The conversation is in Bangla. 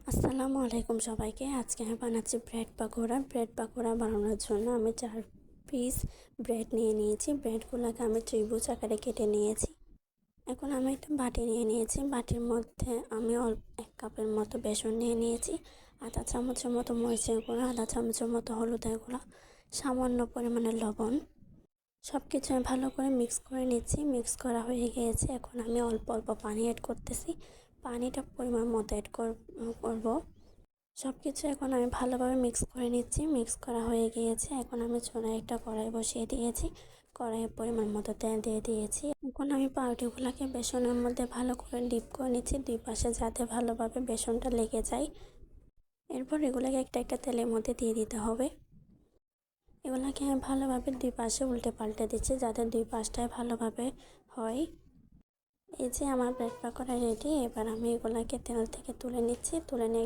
আসসালামু আলাইকুম সবাইকে। আজকে আমি বানাচ্ছি ব্রেড পাকোড়া। ব্রেড পাকোড়া বানানোর জন্য আমি 4 পিস ব্রেড নিয়ে নিয়েছি। ব্রেডগুলোকে আমি ত্রিভুজ আকারে কেটে নিয়েছি। এখন আমি একটা বাটি নিয়ে নিয়েছি। বাটির মধ্যে আমি অল্প 1 কাপের মতো বেসন নিয়ে নিয়েছি, আধা চামচের মতো মরিচের গুঁড়া, আধা চামচের মতো হলুদের গুঁড়া, সামান্য পরিমাণে লবণ। সব কিছু আমি ভালো করে মিক্স করে নিচ্ছি। মিক্স করা হয়ে গিয়েছে। এখন আমি অল্প অল্প পানি অ্যাড করতেছি। পানিটা পরিমাণ মতো অ্যাড করব। সব কিছু এখন আমি ভালোভাবে মিক্স করে নিচ্ছি। মিক্স করা হয়ে গিয়েছে। এখন আমি চুলায় একটা কড়াই বসিয়ে দিয়েছি। কড়াইয়ে পরিমাণ মতো তেল দিয়ে দিয়েছি। এখন আমি পাউরুটিগুলোকে বেসনের মধ্যে ভালো করে ডিপ করে নিচ্ছি, দুই পাশে যাতে ভালোভাবে বেসনটা লেগে যায়। এরপর এগুলোকে একটা একটা তেলের মধ্যে দিয়ে দিতে হবে। এগুলোকে আমি ভালোভাবে দুই পাশে উল্টে পাল্টে দিচ্ছি যাতে দুই পাশটায় ভালোভাবে হয়। এই যে আমার ব্রেড পাকোড়া রেডি। এবার আমি এগুলোকে তেল থেকে তুলে নিচ্ছি। তুলে নিয়ে